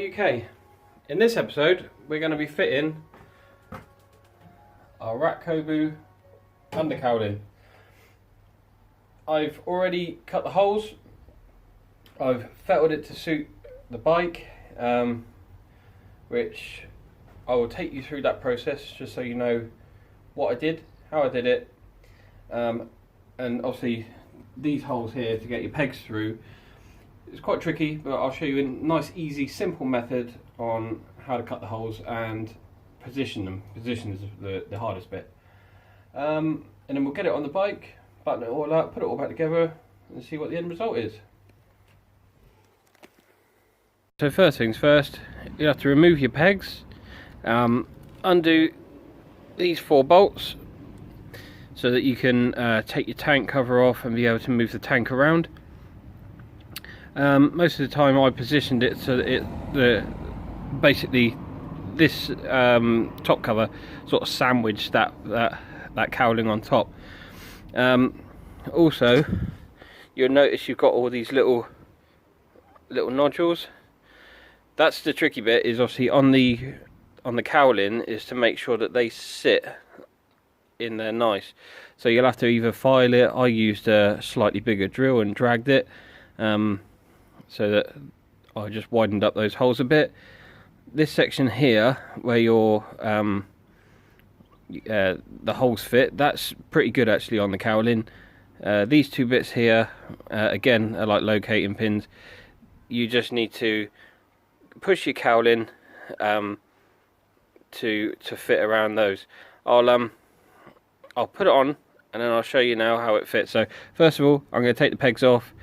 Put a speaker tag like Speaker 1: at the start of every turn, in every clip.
Speaker 1: UK. In this episode we're going to be fitting our rat koubou under cowling. I've already cut the holes, I've fettled it to suit the bike, which I will take you through that process just so you know what I did, how I did it, and obviously these holes here to get your pegs through. It's quite tricky, but I'll show you a nice, easy, simple method on how to cut the holes and position them. Position is the hardest bit. And then we'll get it on the bike, button it all up, put it all back together, and see what the end result is. So first things first, you have to remove your pegs, undo these 4 bolts so that you can take your tank cover off and be able to move the tank around. Most of the time I positioned it so that basically this top cover sort of sandwiched that cowling on top. Also, you'll notice you've got all these little nodules. That's the tricky bit, is obviously on the cowling, is to make sure that they sit in there nice. So you'll have to either file it. I used a slightly bigger drill and dragged it, so that I just widened up those holes a bit. This section here, where your the holes fit, that's pretty good actually on the cowling. These 2 bits here, again, are like locating pins. You just need to push your cowling to fit around those. I'll put it on and then I'll show you now how it fits. So first of all, I'm going to take the pegs off,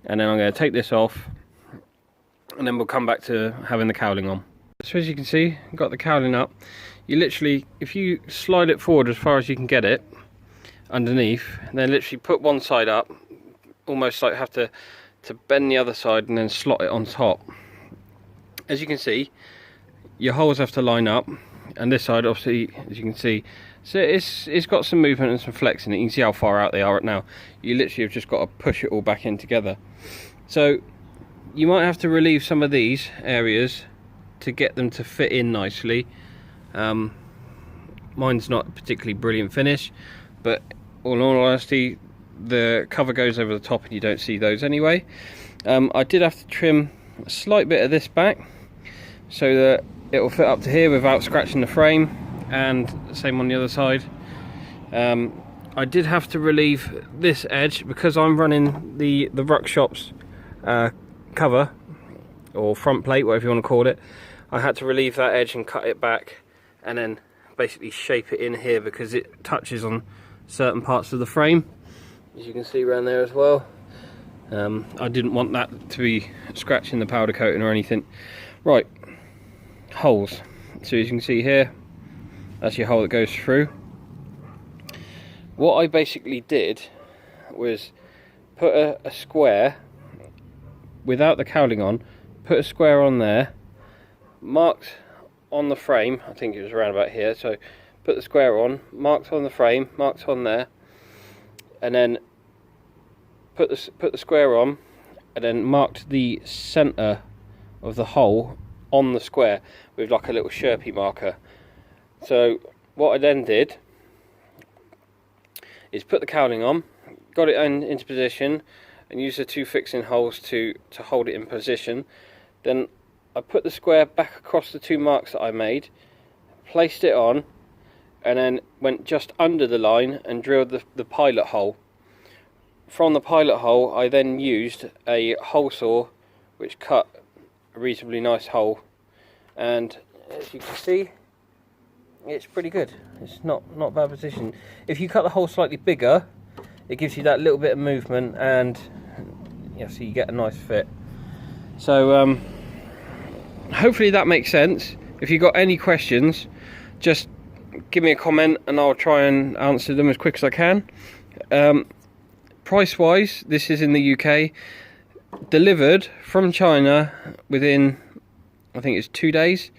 Speaker 1: and then I'm going to take this off, and then we'll come back to having the cowling on. So as you can see, I've got the cowling up. You literally, if you slide it forward as far as you can get it underneath, then literally put one side up, almost like have to bend the other side and then slot it on top. As you can see, your holes have to line up, and this side obviously, as you can see, so it's got some movement and some flex in it. You can see how far out they are right now. You literally have just got to push it all back in together. So you might have to relieve some of these areas to get them to fit in nicely. Mine's not a particularly brilliant finish, but in all honesty, the cover goes over the top and you don't see those anyway. I did have to trim a slight bit of this back so that it will fit up to here without scratching the frame, and same on the other side. I did have to relieve this edge because I'm running the Ruckshop's cover, or front plate, whatever you want to call it. I had to relieve that edge and cut it back, and then basically shape it in here because it touches on certain parts of the frame, as you can see around there as well. I didn't want that to be scratching the powder coating or anything. Right, holes. So as you can see here, that's your hole that goes through. What I basically did was put a square without the cowling on, put a square on there, marked on the frame, I think it was around about here, so put the square on, marked on the frame, marked on there, and then put the square on, and then marked the centre of the hole on the square with like a little Sharpie marker. So what I then did is put the cowling on, got it into position, and used the 2 fixing holes to hold it in position. Then I put the square back across the 2 marks that I made, placed it on, and then went just under the line and drilled the pilot hole. From the pilot hole, I then used a hole saw which cut a reasonably nice hole, and as you can see, it's pretty good. It's not a bad position. If you cut the hole slightly bigger, it gives you that little bit of movement, and yeah, so you get a nice fit. So hopefully that makes sense. If you've got any questions, just give me a comment and I'll try and answer them as quick as I can. Price wise, this is in the UK, delivered from China within, I think it's 2 days,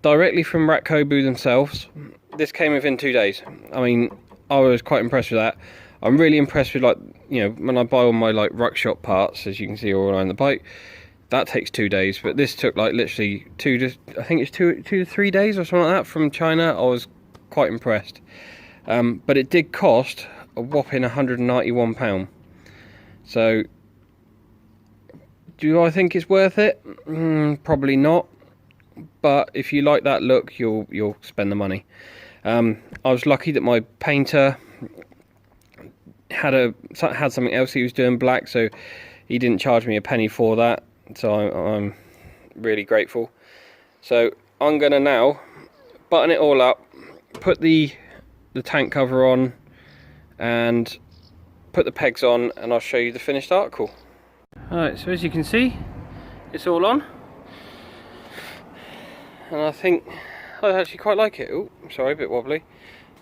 Speaker 1: directly from rat koubou themselves. This came within 2 days. I mean, I was quite impressed with that. I'm really impressed with, like, you know, when I buy all my like Ruckshop parts, as you can see all around the bike, that takes 2 days, but this took like literally I think it's two to 3 days or something like that from China. I was quite impressed. But it did cost a whopping £191. So do I think it's worth it? Probably not. But if you like that look, you'll spend the money. I was lucky that my painter had something else he was doing black, so he didn't charge me a penny for that. So I'm really grateful. So I'm gonna now button it all up, put the tank cover on, and put the pegs on, and I'll show you the finished article. Alright, so as you can see, it's all on, and I think I actually quite like it. Oh, sorry, a bit wobbly.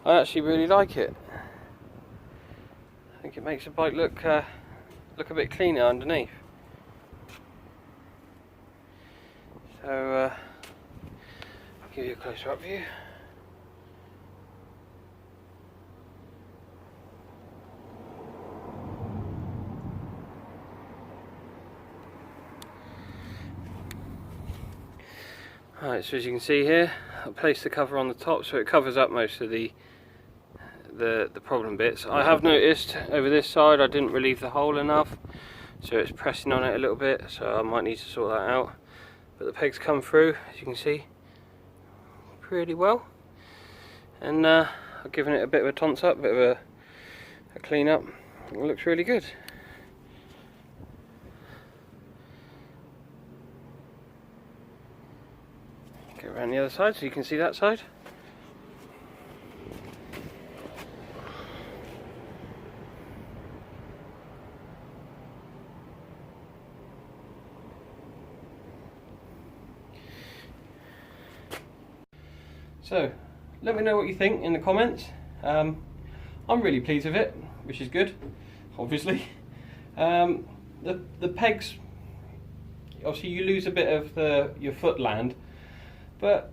Speaker 1: I actually really like it. I think it makes the bike look a bit cleaner underneath. So I'll give you a closer up view. Alright, so as you can see here, I placed the cover on the top so it covers up most of the problem bits. I have noticed over this side I didn't relieve the hole enough, so it's pressing on it a little bit, so I might need to sort that out. But the pegs come through, as you can see, pretty well, and I've given it a bit of a tons up, a bit of a clean up. It looks really good. Go around the other side so you can see that side. So let me know what you think in the comments. I'm really pleased with it, which is good, obviously. The pegs, obviously you lose a bit of your foot land, but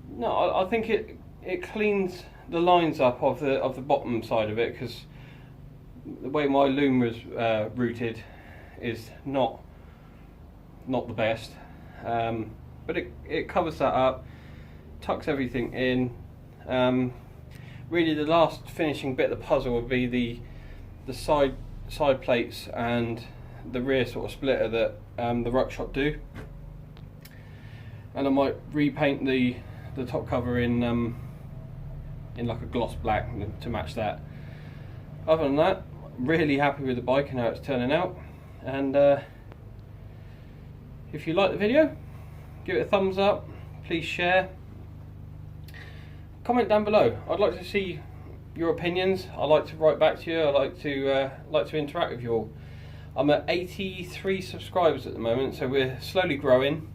Speaker 1: no, I think it cleans the lines up of the bottom side of it, because the way my loom was routed is not the best, but it covers that up, tucks everything in. Really the last finishing bit of the puzzle would be the side plates and the rear sort of splitter that the ruckshop do, and I might repaint the top cover in like a gloss black to match that. Other than that, I'm really happy with the bike and how it's turning out, and if you like the video, give it a thumbs up, please share, comment down below. I'd like to see your opinions. I like to write back to you. I like to interact with you all. I'm at 83 subscribers at the moment, so we're slowly growing.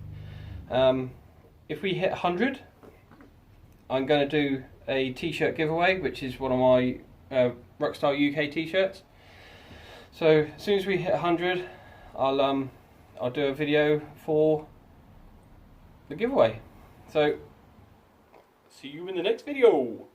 Speaker 1: If we hit 100, I'm going to do a t-shirt giveaway, which is one of my Rockstyle UK t-shirts. So as soon as we hit 100, I'll do a video for the giveaway. So see you in the next video.